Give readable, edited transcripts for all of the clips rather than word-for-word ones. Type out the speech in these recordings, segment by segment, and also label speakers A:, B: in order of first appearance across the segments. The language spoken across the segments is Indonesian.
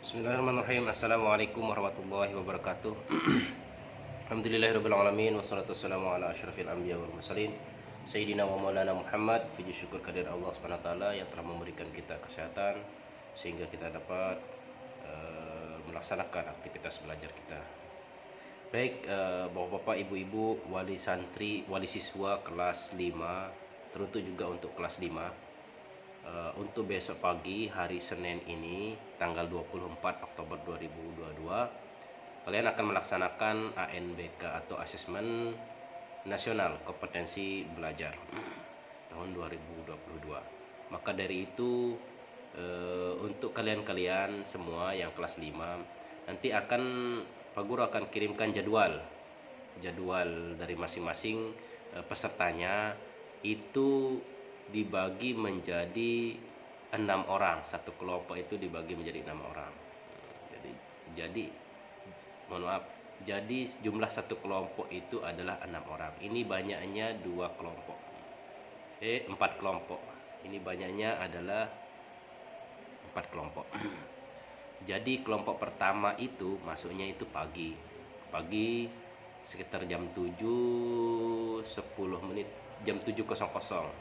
A: Bismillahirrahmanirrahim. Assalamualaikum warahmatullahi wabarakatuh. Alhamdulillahirabbil alamin wassalatu wassalamu ala asyrafil anbiya wal mursalin sayyidina wa maulana Muhammad. Puji syukur kehadirat Allah Subhanahu wa taala yang telah memberikan kita kesehatan sehingga kita dapat melaksanakan aktivitas belajar kita. Baik, Bapak-bapak, Ibu-ibu, wali santri, wali siswa kelas 5, teruntuk juga untuk kelas 5. Untuk besok pagi hari Senin ini tanggal 24 Oktober 2022 kalian akan melaksanakan ANBK atau Asesmen Nasional Kompetensi Belajar tahun 2022. Maka dari itu untuk kalian-kalian semua yang kelas 5 nanti Pak Guru akan kirimkan jadwal dari masing-masing pesertanya. Itu dibagi menjadi 6 orang, satu kelompok itu dibagi menjadi 6 orang. Jadi mohon maaf, jadi jumlah satu kelompok itu adalah 6 orang. Ini banyaknya 4 kelompok. Ini banyaknya adalah 4 kelompok. Jadi kelompok pertama itu masuknya itu pagi sekitar jam 7.10 menit, jam 7.00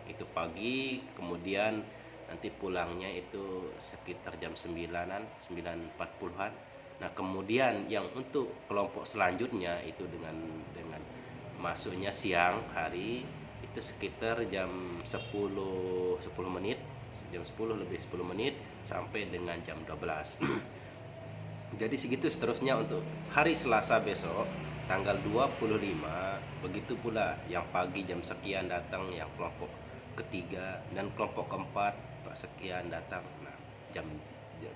A: itu pagi. Kemudian nanti pulangnya itu sekitar jam 9.40-an. Nah, kemudian yang untuk kelompok selanjutnya itu dengan masuknya siang hari itu sekitar jam 10 menit, jam 10 lebih 10 menit sampai dengan jam 12. Jadi segitu seterusnya untuk hari Selasa besok tanggal 25. Begitu pula yang pagi jam sekian datang yang kelompok ketiga, dan kelompok keempat sekian datang. Nah,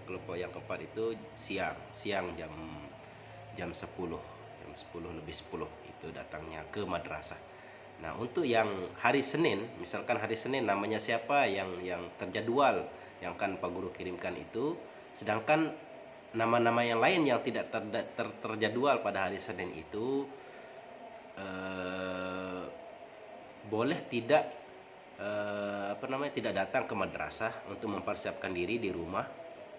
A: kelompok yang keempat itu siang jam 10 lebih 10 itu datangnya ke madrasah. Nah, untuk yang hari Senin, misalkan hari Senin namanya siapa yang terjadwal yang akan Pak Guru kirimkan itu, sedangkan nama-nama yang lain yang tidak terjadwal pada hari Senin itu boleh tidak tidak datang ke madrasah untuk mempersiapkan diri di rumah.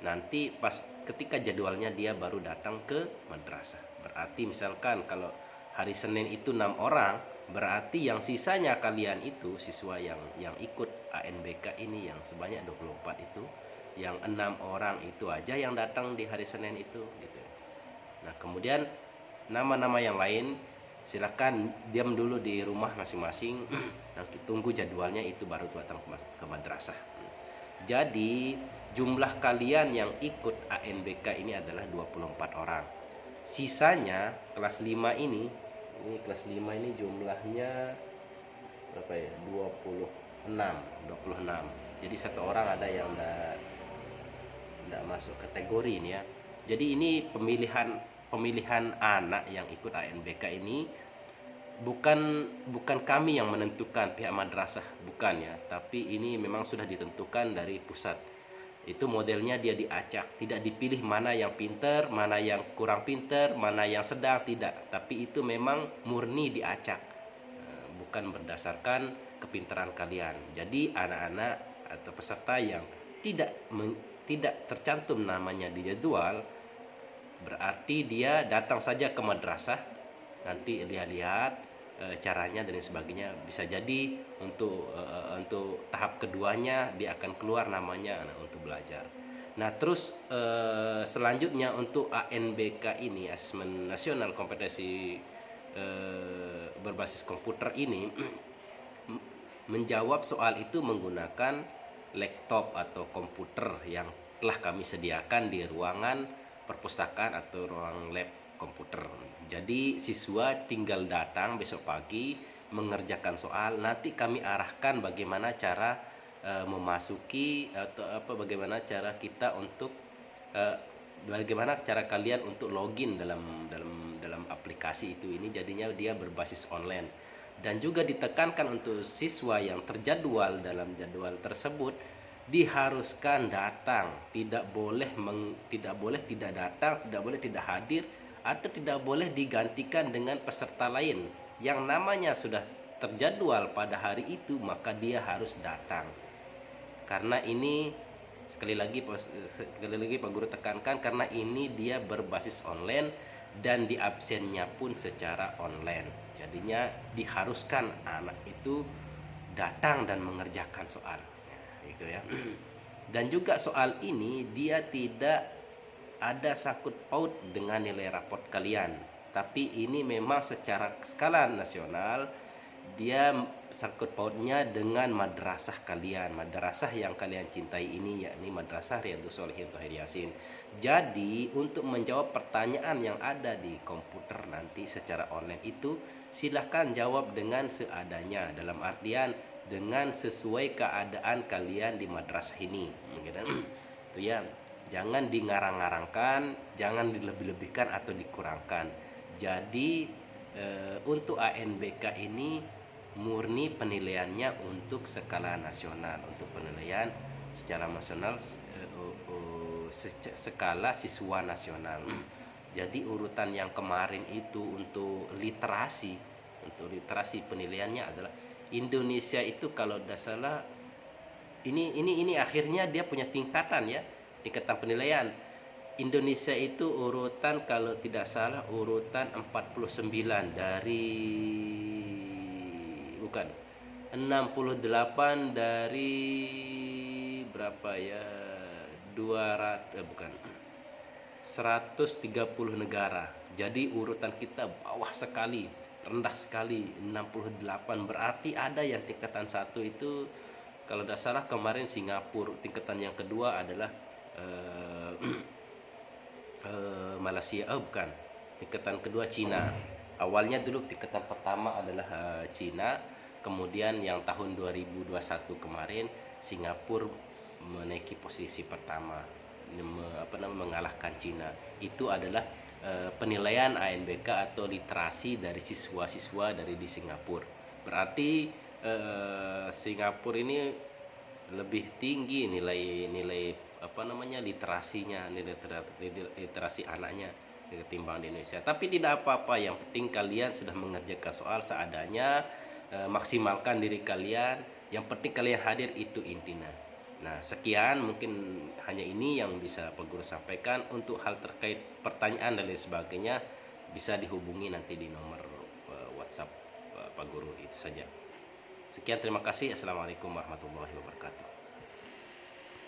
A: Nanti pas ketika jadwalnya dia baru datang ke madrasah. Berarti misalkan kalau hari Senin itu 6 orang, berarti yang sisanya kalian itu siswa yang ikut ANBK ini yang sebanyak 24 itu, yang 6 orang itu aja yang datang di hari Senin itu gitu. Nah, kemudian nama-nama yang lain silakan diam dulu di rumah masing-masing. Nanti tunggu jadwalnya itu baru datang ke madrasah. Jadi jumlah kalian yang ikut ANBK ini adalah 24 orang. Sisanya kelas 5 ini kelas 5 ini jumlahnya berapa ya? 26. Jadi satu orang ada yang tidak masuk kategori ini ya. Jadi ini pemilihan anak yang ikut ANBK ini bukan kami yang menentukan, pihak madrasah bukan ya, tapi ini memang sudah ditentukan dari pusat. Itu modelnya dia diacak, tidak dipilih mana yang pinter, mana yang kurang pinter, mana yang sedang, tidak, tapi itu memang murni diacak, bukan berdasarkan kepintaran kalian. Jadi anak-anak atau peserta yang tidak tercantum namanya di jadwal, berarti dia datang saja ke madrasah, nanti lihat-lihat caranya dan sebagainya. Bisa jadi untuk tahap keduanya dia akan keluar namanya untuk belajar. Nah, terus selanjutnya untuk ANBK ini, Asesmen Nasional Kompetensi Berbasis Komputer ini menjawab soal itu menggunakan laptop atau komputer yang telah kami sediakan di ruangan perpustakaan atau ruang lab komputer. Jadi siswa tinggal datang besok pagi mengerjakan soal, nanti kami arahkan bagaimana cara memasuki atau bagaimana cara kita untuk bagaimana cara kalian untuk login dalam aplikasi itu. Ini jadinya dia berbasis online, dan juga ditekankan untuk siswa yang terjadwal dalam jadwal tersebut diharuskan datang, tidak boleh tidak datang, tidak boleh tidak hadir, atau tidak boleh digantikan dengan peserta lain yang namanya sudah terjadwal pada hari itu, maka dia harus datang. Karena ini Sekali lagi Pak Guru tekankan, karena ini dia berbasis online dan di absennya pun secara online. Jadinya diharuskan anak itu datang dan mengerjakan soal. Nah, gitu ya. Dan juga soal ini dia tidak ada sangkut paut dengan nilai raport kalian, tapi ini memang secara skala nasional dia sangkut pautnya dengan madrasah kalian, madrasah yang kalian cintai ini, yakni Madrasah Riyadhus Shalihin Thohir Yasin. Jadi untuk menjawab pertanyaan yang ada di komputer nanti secara online itu, silahkan jawab dengan seadanya, dalam artian dengan sesuai keadaan kalian di madrasah ini, gitu. Itu ya, jangan dingarang-ngarangkan, jangan dilebih-lebihkan atau dikurangkan. Jadi untuk ANBK ini murni penilaiannya untuk skala nasional, untuk penilaian secara nasional, skala siswa nasional. Jadi urutan yang kemarin itu untuk literasi penilaiannya adalah Indonesia itu, kalau tidak salah ini akhirnya dia punya tingkatan ya, tingkatan penilaian. Indonesia itu urutan kalau tidak salah urutan 49 dari 68 dari berapa ya, 130 negara. Jadi urutan kita bawah sekali, rendah sekali, 68. Berarti ada yang tingkatan 1 itu kalau tidak salah kemarin Singapura, tingkatan yang kedua adalah Malaysia, tingkatan kedua Cina. Awalnya dulu tingkatan pertama adalah Cina, kemudian yang tahun 2021 kemarin Singapura menaiki posisi pertama, mengalahkan Cina. Itu adalah penilaian ANBK atau literasi dari siswa-siswa dari di Singapura. Berarti Singapura ini lebih tinggi nilai literasinya, nilai literasi anaknya ketimbang di Indonesia. Tapi tidak apa-apa, yang penting kalian sudah mengerjakan soal seadanya, maksimalkan diri kalian, yang penting kalian hadir, itu intinya. Nah, sekian mungkin hanya ini yang bisa Pak Guru sampaikan. Untuk hal terkait pertanyaan dan lain sebagainya bisa dihubungi nanti di nomor WhatsApp Pak Guru. Itu saja. Sekian, terima kasih. Assalamualaikum warahmatullahi wabarakatuh.